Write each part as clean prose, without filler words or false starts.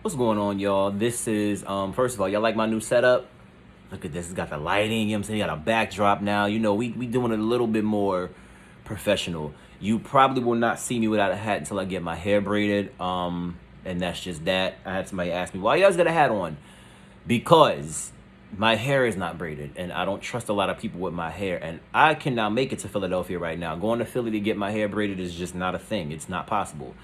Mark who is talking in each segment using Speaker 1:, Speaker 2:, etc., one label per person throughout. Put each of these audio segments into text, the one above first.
Speaker 1: What's going on, y'all? This is first of all, y'all like my new setup? Look at this. It's got the lighting, you know what I'm saying? You got a backdrop now. You know, we doing it a little bit more professional. You probably will not see me without a hat until I get my hair braided. And that's just that. I had somebody ask me, why you guys got a hat on? Because my hair is not braided and I don't trust a lot of people with my hair, and I cannot make it to Philadelphia right now. Going to Philly to get my hair braided is just not a thing. It's not possible.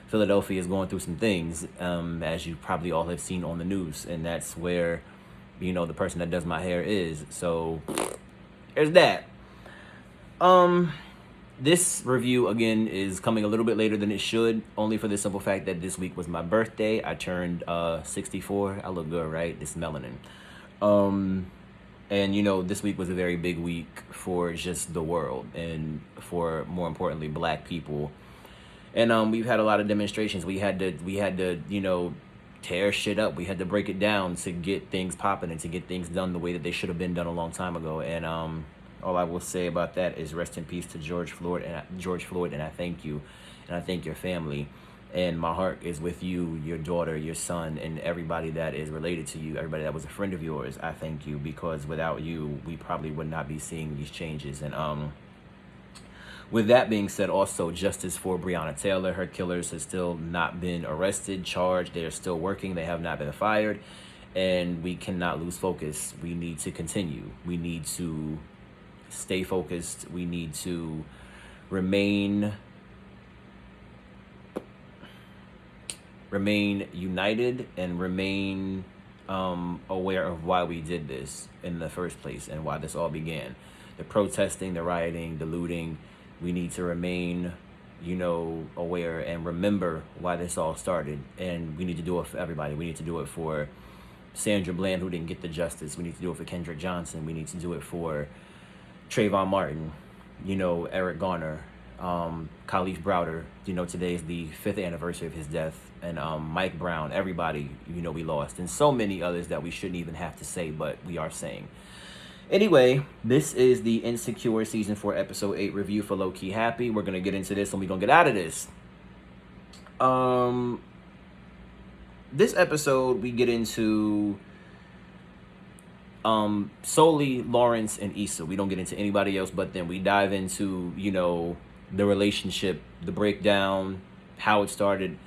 Speaker 1: Philadelphia is going through some things, as you probably all have seen on the news, and that's where, you know, the person that does my hair is. So there's that. This review again is coming a little bit later than it should, only for the simple fact that this week was my birthday. I turned 64. I look good, right? This melanin. And you know, this week was a very big week for just the world, and for, more importantly, Black people. And we've had a lot of demonstrations. We had to, you know, tear shit up. We had to break it down to get things popping and to get things done the way that they should have been done a long time ago. And all I will say about that is rest in peace to George Floyd, and I thank you, and I thank your family. And my heart is with you, your daughter, your son, and everybody that is related to you, everybody that was a friend of yours. I thank you, because without you, we probably would not be seeing these changes. And with that being said, also justice for Breonna Taylor. Her killers have still not been arrested, charged. They are still working. They have not been fired. And we cannot lose focus. We need to continue. We need to stay focused. We need to remain united and remain aware of why we did this in the first place and why this all began. The protesting, the rioting, the looting. We need to remain, you know, aware and remember why this all started. And we need to do it for everybody. We need to do it for Sandra Bland, who didn't get the justice. We need to do it for Kendrick Johnson. We need to do it for Trayvon Martin, you know, Eric Garner, Khalif Browder. You know, today is the 5th anniversary of his death. And Mike Brown, everybody, you know, we lost. And so many others that we shouldn't even have to say, but we are saying. Anyway, this is the Insecure Season 4 Episode 8 review for Lowkey Happy. We're going to get into this and we're going to get out of this. This episode, we get into solely Lawrence and ISSA. We don't get into anybody else but them. We dive into, you know, the relationship, the breakdown, how it started,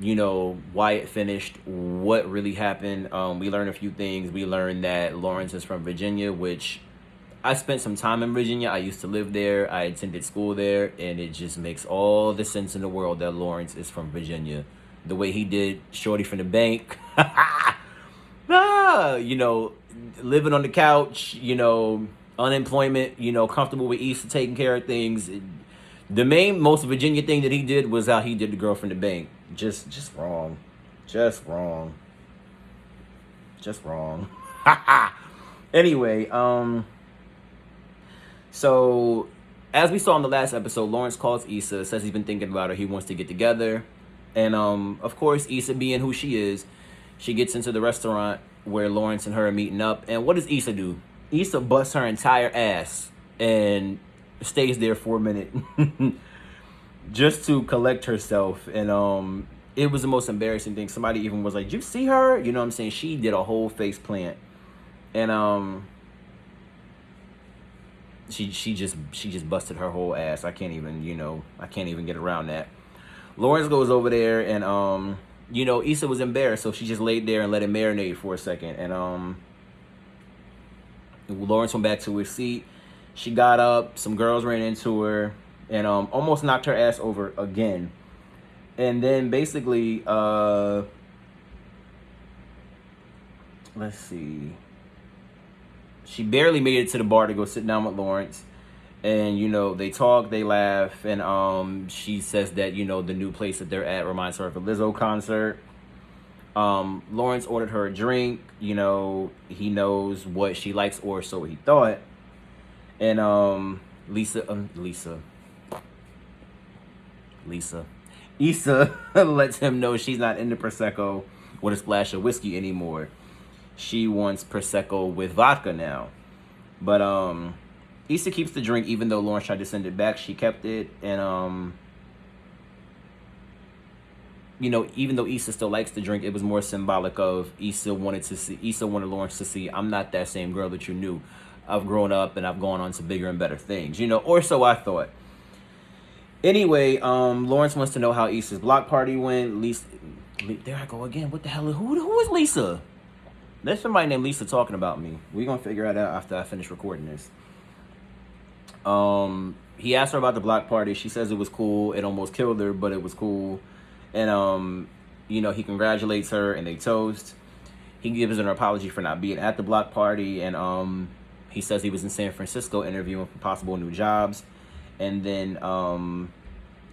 Speaker 1: you know, why it finished, what really happened. We learned a few things. We learned that Lawrence is from Virginia, which I spent some time in Virginia. I used to live there. I attended school there, and it just makes all the sense in the world that Lawrence is from Virginia. The way he did Shorty from the bank, you know, living on the couch, you know, unemployment, you know, comfortable with Issa, taking care of things. The most Virginia thing that he did was how he did the girl from the bank. Just wrong. Just wrong. Anyway, so as we saw in the last episode, Lawrence calls Issa, says he's been thinking about her. He wants to get together. And of course, Issa being who she is, she gets into the restaurant where Lawrence and her are meeting up. And what does Issa do? Issa busts her entire ass and stays there for a minute just to collect herself. And it was the most embarrassing thing. Somebody even was like, "Did you see her?" You know what I'm saying? She did a whole face plant. And she just busted her whole ass. I can't even get around that. Lawrence goes over there, and you know, Issa was embarrassed, so she just laid there and let it marinate for a second. And Lawrence went back to his seat. She got up, some girls ran into her, and almost knocked her ass over again. And then basically, let's see, she barely made it to the bar to go sit down with Lawrence. And, you know, they talk, they laugh, and she says that, you know, the new place that they're at reminds her of a Lizzo concert. Lawrence ordered her a drink. You know, he knows what she likes, or so he thought. And Issa lets him know she's not into Prosecco with a splash of whiskey anymore. She wants Prosecco with vodka now. But Issa keeps the drink, even though Lawrence tried to send it back. She kept it, and even though Issa still likes to drink, it was more symbolic of Issa wanted Lawrence to see, I'm not that same girl that you knew. I've grown up and I've gone on to bigger and better things, or so I thought. Anyway, Lawrence wants to know how Issa's block party went. There I go again. What the hell? Who is Lisa? There's somebody named Lisa talking about me. We're going to figure it out after I finish recording this. He asked her about the block party. She says it was cool. It almost killed her, but it was cool. And, he congratulates her and they toast. He gives her an apology for not being at the block party. And he says he was in San Francisco interviewing for possible new jobs. And then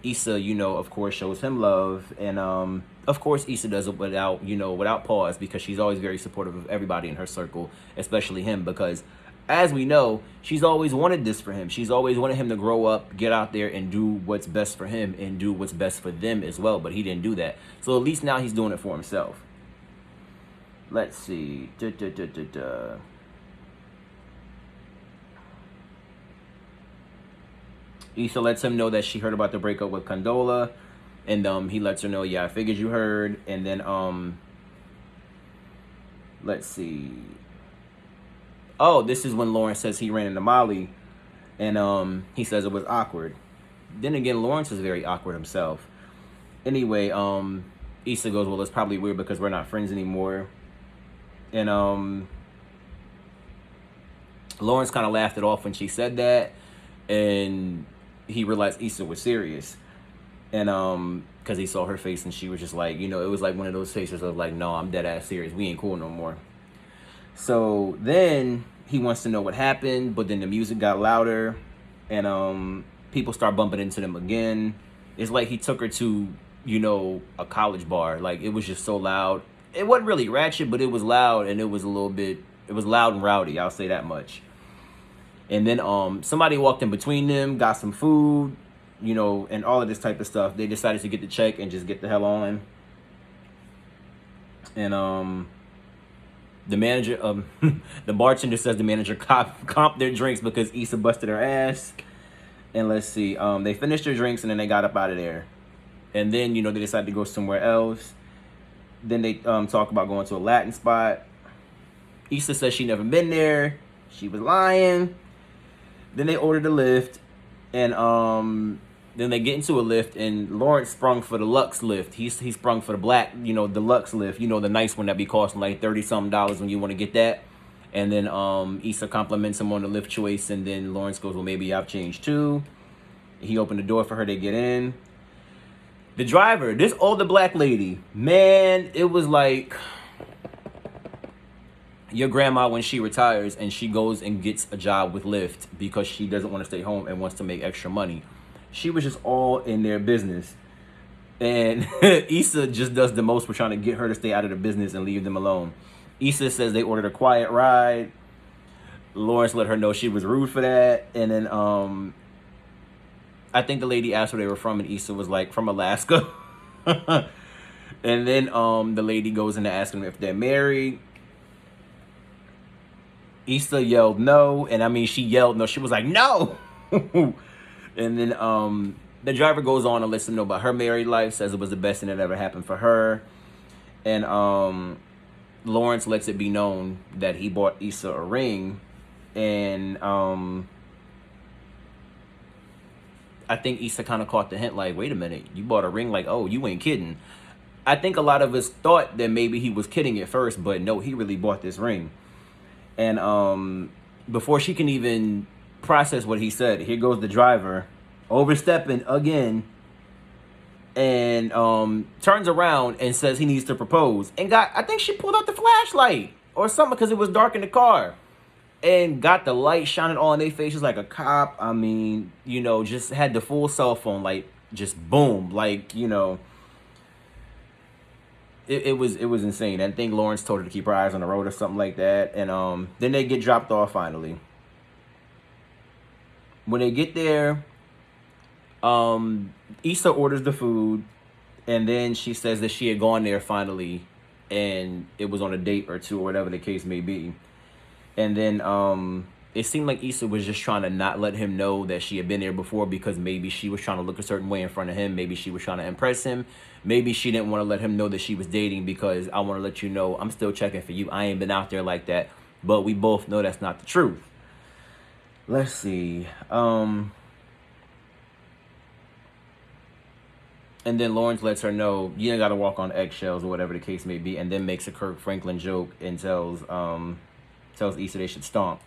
Speaker 1: Issa, of course, shows him love. And, of course, Issa does it without pause, because she's always very supportive of everybody in her circle, especially him, because as we know, she's always wanted this for him. She's always wanted him to grow up, get out there, and do what's best for him and do what's best for them as well. But he didn't do that. So at least now he's doing it for himself. Let's see. Issa lets him know that she heard about the breakup with Condola. And he lets her know, yeah, I figured you heard. And then, let's see. Oh, this is when Lawrence says he ran into Molly. And he says it was awkward. Then again, Lawrence is very awkward himself. Anyway, Issa goes, well, it's probably weird because we're not friends anymore. And Lawrence kind of laughed it off when she said that. And he realized Issa was serious. And because he saw her face and she was just like, it was like one of those faces of like, no, I'm dead ass serious. We ain't cool no more. So then he wants to know what happened, but then the music got louder and people start bumping into them again. It's like he took her to, a college bar. Like, it was just so loud. It wasn't really ratchet, but it was loud, and it was loud and rowdy, I'll say that much. And then somebody walked in between them, got some food, and all of this type of stuff. They decided to get the check and just get the hell on. And the manager, the bartender says the manager comped their drinks because Issa busted her ass. And let's see, they finished their drinks and then they got up out of there. And then, they decided to go somewhere else. Then they talk about going to a Latin spot. Issa says she never been there. She was lying. Then they ordered a lift. And then they get into a lift, and Lawrence sprung for the Lux lift. He sprung for the black, deluxe lift. The nice one that be costing like $30-something when you want to get that. And then Issa compliments him on the lift choice, and then Lawrence goes, well, maybe I've changed too. He opened the door for her to get in. The driver, this older black lady, man, it was like your grandma when she retires and she goes and gets a job with Lyft because she doesn't want to stay home and wants to make extra money. She was just all in their business. And Issa just does the most for trying to get her to stay out of the business and leave them alone. Issa says they ordered a quiet ride. Lawrence let her know she was rude for that. And then I think the lady asked where they were from, and Issa was like, from Alaska. And then the lady goes in to ask them if they're married. Issa yelled no. And I mean, she yelled no. She was like, no. And then the driver goes on and lets them know about her married life, says it was the best thing that ever happened for her. And Lawrence lets it be known that he bought Issa a ring. And I think Issa kind of caught the hint, like, wait a minute, you bought a ring? Like, oh, you ain't kidding. I think a lot of us thought that maybe he was kidding at first, but no, he really bought this ring. And before she can even process what he said, here goes the driver, overstepping again, and turns around and says he needs to propose. And I think she pulled out the flashlight or something because it was dark in the car. And got the light shining all in their faces like a cop. I mean, just had the full cell phone light, just boom, like, It was insane. I think Lawrence told her to keep her eyes on the road or something like that. And then they get dropped off finally. When they get there, Issa orders the food, and then she says that she had gone there finally, and it was on a date or two or whatever the case may be. And then it seemed like Issa was just trying to not let him know that she had been there before, because maybe she was trying to look a certain way in front of him. Maybe she was trying to impress him. Maybe she didn't want to let him know that she was dating, because I want to let you know I'm still checking for you. I ain't been out there like that. But we both know that's not the truth. Let's see. And then Lawrence lets her know you ain't got to walk on eggshells or whatever the case may be, and then makes a Kirk Franklin joke and tells Issa they should stomp.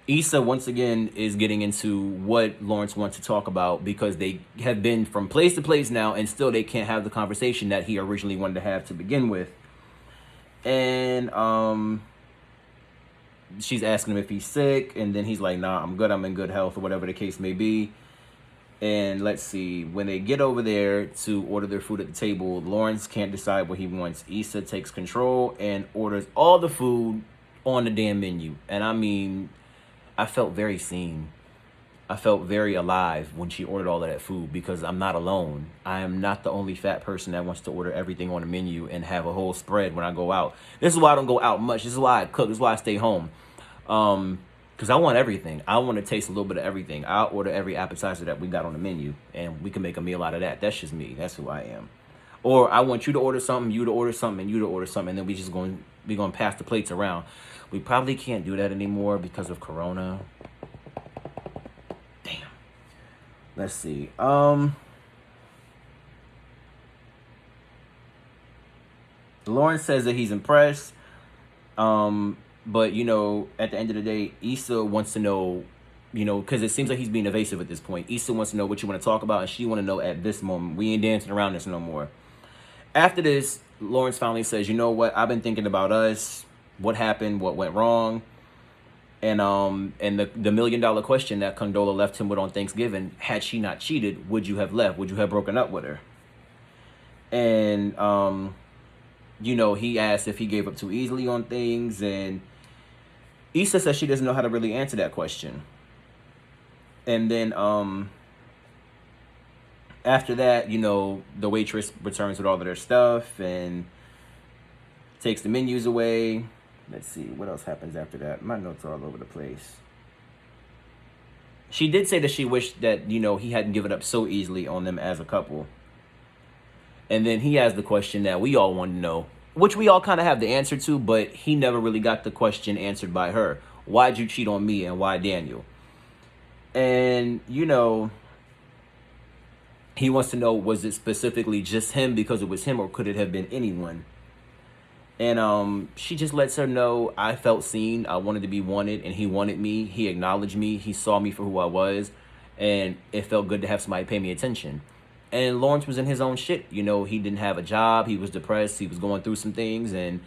Speaker 1: Issa once again is getting into what Lawrence wants to talk about, because they have been from place to place now, and still they can't have the conversation that he originally wanted to have to begin with. And she's asking him if he's sick, and then he's like, nah, I'm good, I'm in good health, or whatever the case may be. And let's see, when they get over there to order their food at the table, Lawrence can't decide what he wants. Issa takes control and orders all the food on the damn menu. And I mean, I felt very seen. I felt very alive when she ordered all of that food, because I'm not alone. I am not the only fat person that wants to order everything on the menu and have a whole spread when I go out. This is why I don't go out much. This is why I cook. This is why I stay home. Because I want everything. I want to taste a little bit of everything. I'll order every appetizer that we got on the menu, and we can make a meal out of that. That's just me. That's who I am. Or I want you to order something, you to order something, and you to order something, and then we just going to pass the plates around. We probably can't do that anymore because of Corona. Damn. Let's see. Lawrence says that he's impressed. But, you know, at the end of the day, Issa wants to know, you know, because it seems like he's being evasive at this point. Issa wants to know what you want to talk about, and she want to know at this moment. We ain't dancing around this no more. After this, Lawrence finally says, you know what? I've been thinking about us, what happened, what went wrong. And the $1 million question that Condola left him with on Thanksgiving, had she not cheated, would you have left? Would you have broken up with her? And, you know, he asked if he gave up too easily on things, and Issa says she doesn't know how to really answer that question. And then after that, you know, the waitress returns with all of their stuff and takes the menus away. Let's see, what else happens after that? My notes are all over the place. She did say that she wished that, you know, he hadn't given up so easily on them as a couple. And then he has the question that we all want to know, which we all kind of have the answer to, but he never really got the question answered by her. Why'd you cheat on me, and why Daniel? And, you know, he wants to know, was it specifically just him because it was him, or could it have been anyone? And she just lets her know, I felt seen, I wanted to be wanted, and he wanted me. He acknowledged me, he saw me for who I was, and it felt good to have somebody pay me attention. And Lawrence was in his own shit. You know, he didn't have a job. He was depressed. He was going through some things. And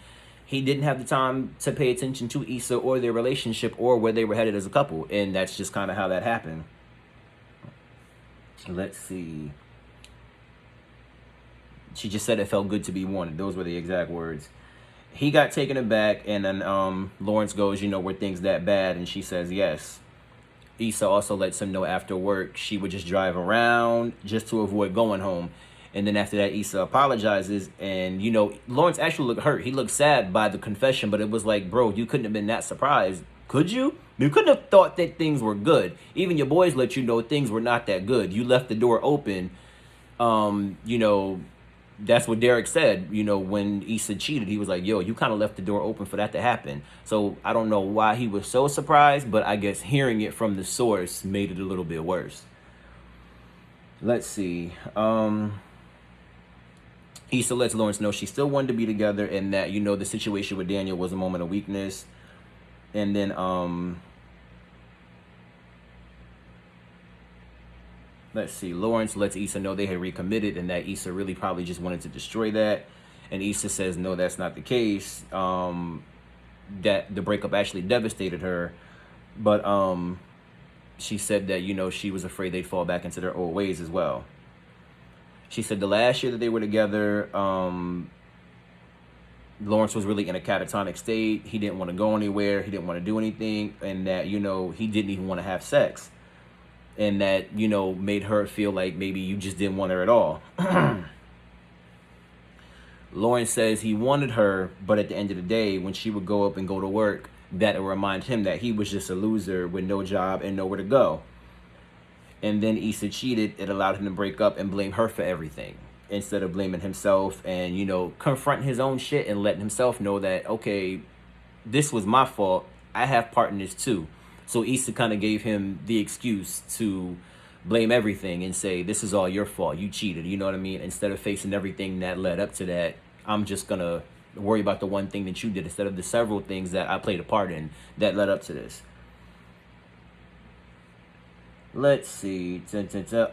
Speaker 1: he didn't have the time to pay attention to Issa or their relationship or where they were headed as a couple. And that's just kind of how that happened. Let's see. She just said it felt good to be wanted. Those were the exact words. He got taken aback. And then Lawrence goes, you know, were things that bad? And she says yes. Issa also lets him know after work she would just drive around just to avoid going home. And then after that, Issa apologizes. And, you know, Lawrence actually looked hurt. He looked sad by the confession, but it was like, bro, you couldn't have been that surprised. Could you? You couldn't have thought that things were good. Even your boys let you know things were not that good. You left the door open. You know, that's what Derek said, you know, when Issa cheated. He was like, yo, you kind of left the door open for that to happen. So I don't know why he was so surprised, but I guess hearing it from the source made it a little bit worse. Let's see. Issa lets Lawrence know she still wanted to be together, and that, you know, the situation with Daniel was a moment of weakness. And then, let's see, Lawrence lets Issa know they had recommitted, and that Issa really probably just wanted to destroy that. And Issa says, no, that's not the case. That the breakup actually devastated her. But she said that, you know, she was afraid they'd fall back into their old ways as well. She said the last year that they were together, Lawrence was really in a catatonic state. He didn't want to go anywhere. He didn't want to do anything. And that, you know, he didn't even want to have sex. And that, you know, made her feel like maybe you just didn't want her at all. Lawrence says he wanted her, but at the end of the day, when she would go up and go to work, that will remind him that he was just a loser with no job and nowhere to go. And then Issa cheated. It allowed him to break up and blame her for everything instead of blaming himself and, confront his own shit and letting himself know that, okay, this was my fault. I have part in this too. So Issa kind of gave him the excuse to blame everything and say, this is all your fault. You cheated. You know what I mean? Instead of facing everything that led up to that, I'm just going to worry about the one thing that you did instead of the several things that I played a part in that led up to this. Let's see.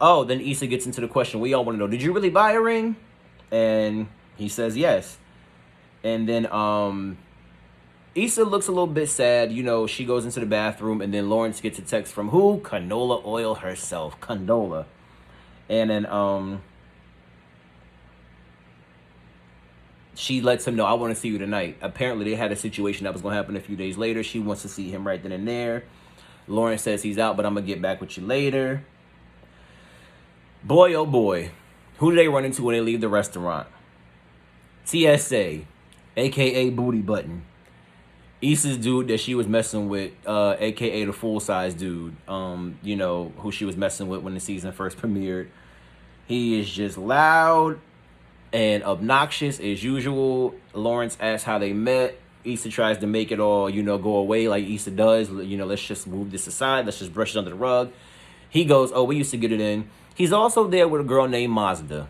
Speaker 1: Oh, then Issa gets into the question we all want to know. Did you really buy a ring? And he says yes. And then Issa looks a little bit sad. She goes into the bathroom, and then Lawrence gets a text from who? Canola Oil herself. Condola. And then she lets him know, I want to see you tonight. Apparently, they had a situation that was going to happen a few days later. She wants to see him right then and there. Lawrence says he's out, but I'm going to get back with you later. Boy, oh boy. Who do they run into when they leave the restaurant? TSA, a.k.a. Booty Button. Issa's dude that she was messing with, a.k.a. the full-size dude, who she was messing with when the season first premiered. He is just loud and obnoxious as usual. Lawrence asks how they met. Issa tries to make it all, go away like Issa does. Let's just move this aside. Let's just brush it under the rug. He goes, oh, we used to get it in. He's also there with a girl named Mazda.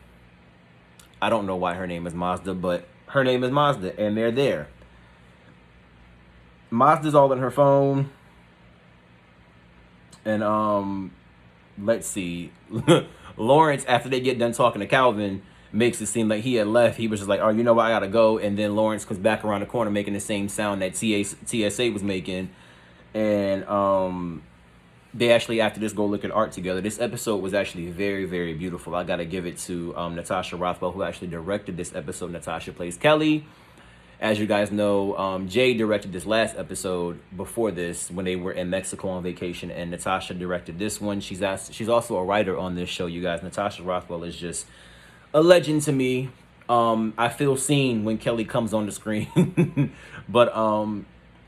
Speaker 1: I don't know why her name is Mazda, but her name is Mazda, and they're there. Mazda's all in her phone. And, let's see. Lawrence, after they get done talking to Calvin, makes it seem like he had left. He was just like, oh, you know what, I gotta go. And then Lawrence comes back around the corner making the same sound that TSA was making. And they actually, after this, go look at art together. This episode was actually very, very beautiful. I gotta give it to Natasha Rothwell, who actually directed this episode. Natasha plays Kelly. As you guys know, Jay directed this last episode before this when they were in Mexico on vacation, and Natasha directed this one. She's also a writer on this show, you guys. Natasha Rothwell is just a legend to me. I feel seen when Kelly comes on the screen. But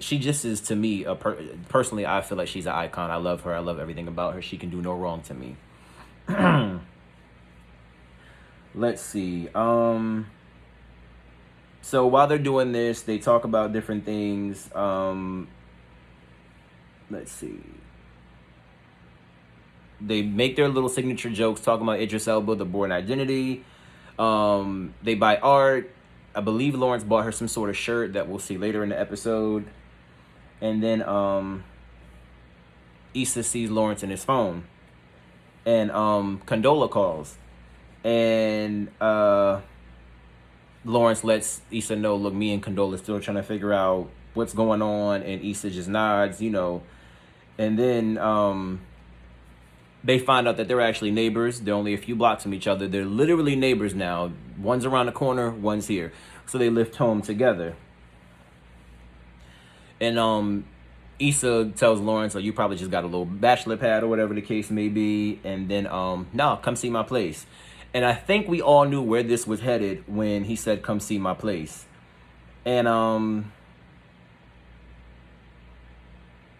Speaker 1: she just is, to me, personally, I feel like she's an icon. I love her. I love everything about her. She can do no wrong to me. Let's see. So while they're doing this, they talk about different things. Let's see. They make their little signature jokes talking about Idris Elba, the Born Identity. They buy art. I believe Lawrence bought her some sort of shirt that we'll see later in the episode. And then Issa sees Lawrence in his phone. And Condola calls. And Lawrence lets Issa know, look, me and Condola still trying to figure out what's going on. And Issa just nods, And then they find out that they're actually neighbors. They're only a few blocks from each other. They're literally neighbors now. One's around the corner, one's here. So they lift home together. And Issa tells Lawrence, you probably just got a little bachelor pad or whatever the case may be. And then, no, come see my place. And I think we all knew where this was headed when he said, come see my place. And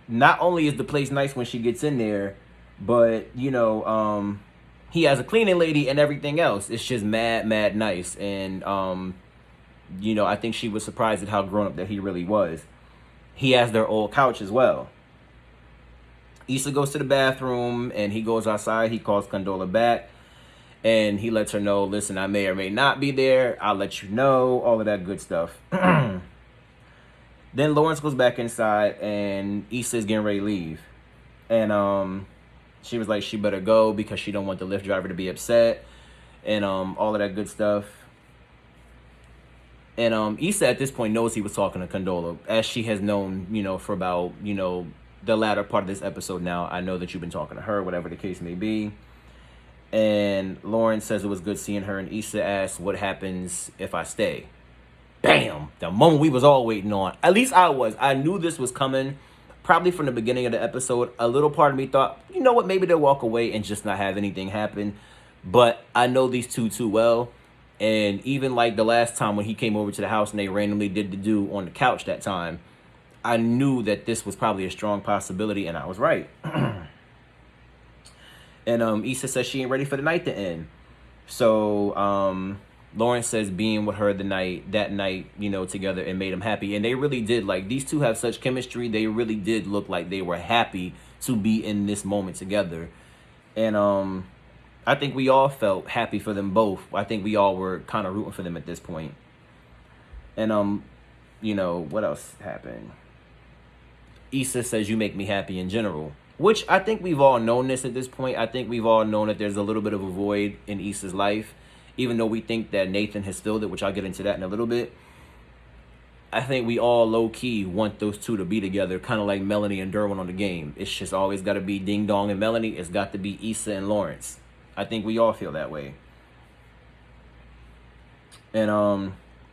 Speaker 1: not only is the place nice when she gets in there, but, he has a cleaning lady and everything else. It's just mad nice. And, I think she was surprised at how grown up that he really was. He has their old couch as well. Issa goes to the bathroom and he goes outside. He calls Condola back and he lets her know, listen, I may or may not be there. I'll let you know, all of that good stuff. Then Lawrence goes back inside and Issa's getting ready to leave. And she was like, she better go because she don't want the Lyft driver to be upset and all of that good stuff. And Issa at this point knows he was talking to Condola, as she has known, for about, the latter part of this episode now. I know that you've been talking to her, whatever the case may be. And Lawrence says it was good seeing her, and Issa asks, what happens if I stay? Bam! The moment we was all waiting on. At least I was. I knew this was coming probably from the beginning of the episode. A little part of me thought, you know what, maybe they'll walk away and just not have anything happen. But I know these two too well. And even like the last time when he came over to the house and they randomly did the do on the couch that time, I knew that this was probably a strong possibility, and I was right. And ISSA says she ain't ready for the night to end. So Lawrence says being with her that night, you know, together, it made him happy. And they really did. Like, these two have such chemistry. They really did look like they were happy to be in this moment together. And I think we all felt happy for them both. I think we all were kind of rooting for them at this point. And you know, what else happened? ISSA says you make me happy in general, which I think we've all known this at this point. I think we've all known that there's a little bit of a void in ISSA's life, even though we think that Nathan has filled it, which I'll get into that in a little bit. I think we all low-key want those two to be together, kind of like Melanie and Derwin on the game. It's just always got to be Ding Dong and Melanie. It's got to be ISSA and Lawrence. I think we all feel that way. And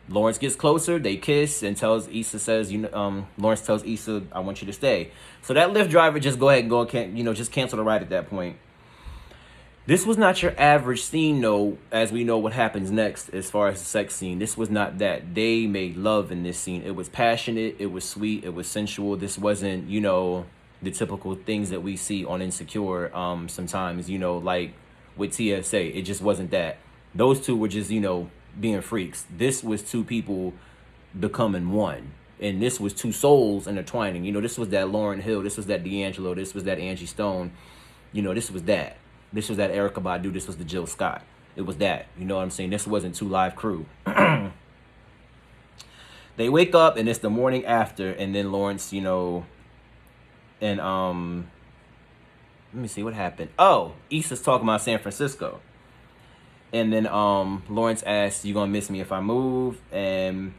Speaker 1: Lawrence gets closer, they kiss, and tells ISSA, says, Lawrence tells ISSA, I want you to stay. So that Lyft driver just go ahead and just cancel the ride at that point. This was not your average scene, though, as we know what happens next as far as the sex scene. This was not that. They made love in this scene. It was passionate, it was sweet, it was sensual. This wasn't, the typical things that we see on Insecure sometimes, like with TSA. It just wasn't that. Those two were just, being freaks. This was two people becoming one. And this was two souls intertwining. This was that Lauryn Hill. This was that D'Angelo. This was that Angie Stone. This was that. This was that Erykah Badu. This was the Jill Scott. It was that. You know what I'm saying? This wasn't two live crew. They wake up, and it's the morning after. And then Lawrence, and let me see what happened. Oh, Issa's talking about San Francisco. And then Lawrence asks, you gonna miss me if I move? And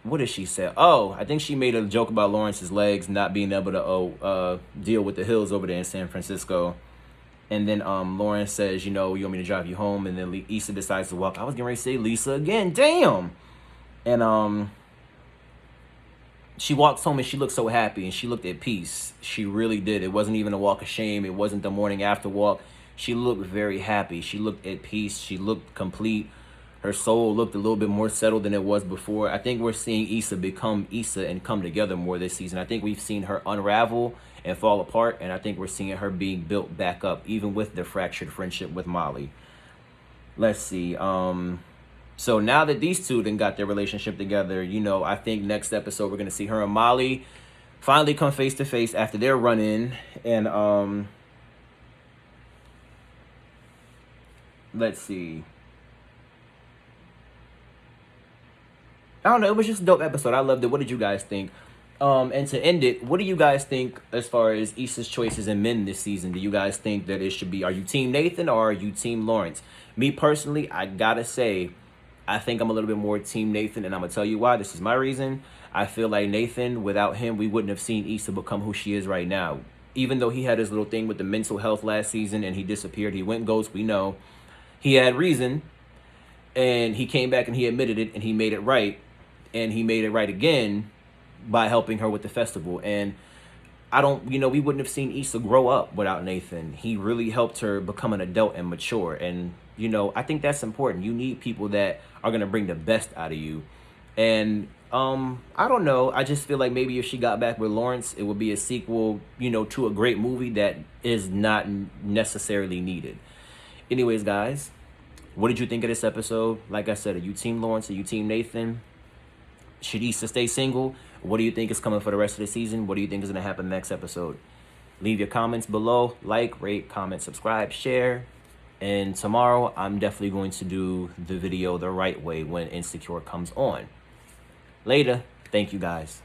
Speaker 1: what did she say? Oh, I think she made a joke about Lawrence's legs not being able to deal with the hills over there in San Francisco. And then Lawrence says, you want me to drive you home? And then Issa decides to walk. I was getting ready to say Lisa again. Damn. And she walks home and she looked so happy and she looked at peace. She really did. It wasn't even a walk of shame. It wasn't the morning after walk. She looked very happy. She looked at peace. She looked complete. Her soul looked a little bit more settled than it was before. I think we're seeing Issa become Issa and come together more this season. I think we've seen her unravel and fall apart, and I think we're seeing her being built back up, even with the fractured friendship with Molly. Let's see. So now that these two then got their relationship together, I think next episode we're going to see her and Molly finally come face to face after their run-in. And let's see. I don't know. It was just a dope episode. I loved it. What did you guys think? And to end it, what do you guys think as far as Issa's choices in men this season? Do you guys think that it should be, are you Team Nathan or are you Team Lawrence? Me personally, I gotta say, I think I'm a little bit more Team Nathan, and I'm gonna tell you why. This is my reason. I feel like Nathan, without him, we wouldn't have seen Issa become who she is right now. Even though he had his little thing with the mental health last season and he disappeared, he went ghost, we know. He had reason, and he came back and he admitted it, and he made it right. And he made it right again by helping her with the festival. And we wouldn't have seen Issa grow up without Nathan. He really helped her become an adult and mature. And, I think that's important. You need people that are going to bring the best out of you. And, I don't know. I just feel like maybe if she got back with Lawrence, it would be a sequel, to a great movie that is not necessarily needed. Anyways, guys, what did you think of this episode? Like I said, are you Team Lawrence? Are you Team Nathan? Should Issa stay single? What do you think is coming for the rest of the season? What do you think is going to happen next episode? Leave your comments below. Like, rate, comment, subscribe, share. And tomorrow, I'm definitely going to do the video the right way when Insecure comes on. Later. Thank you, guys.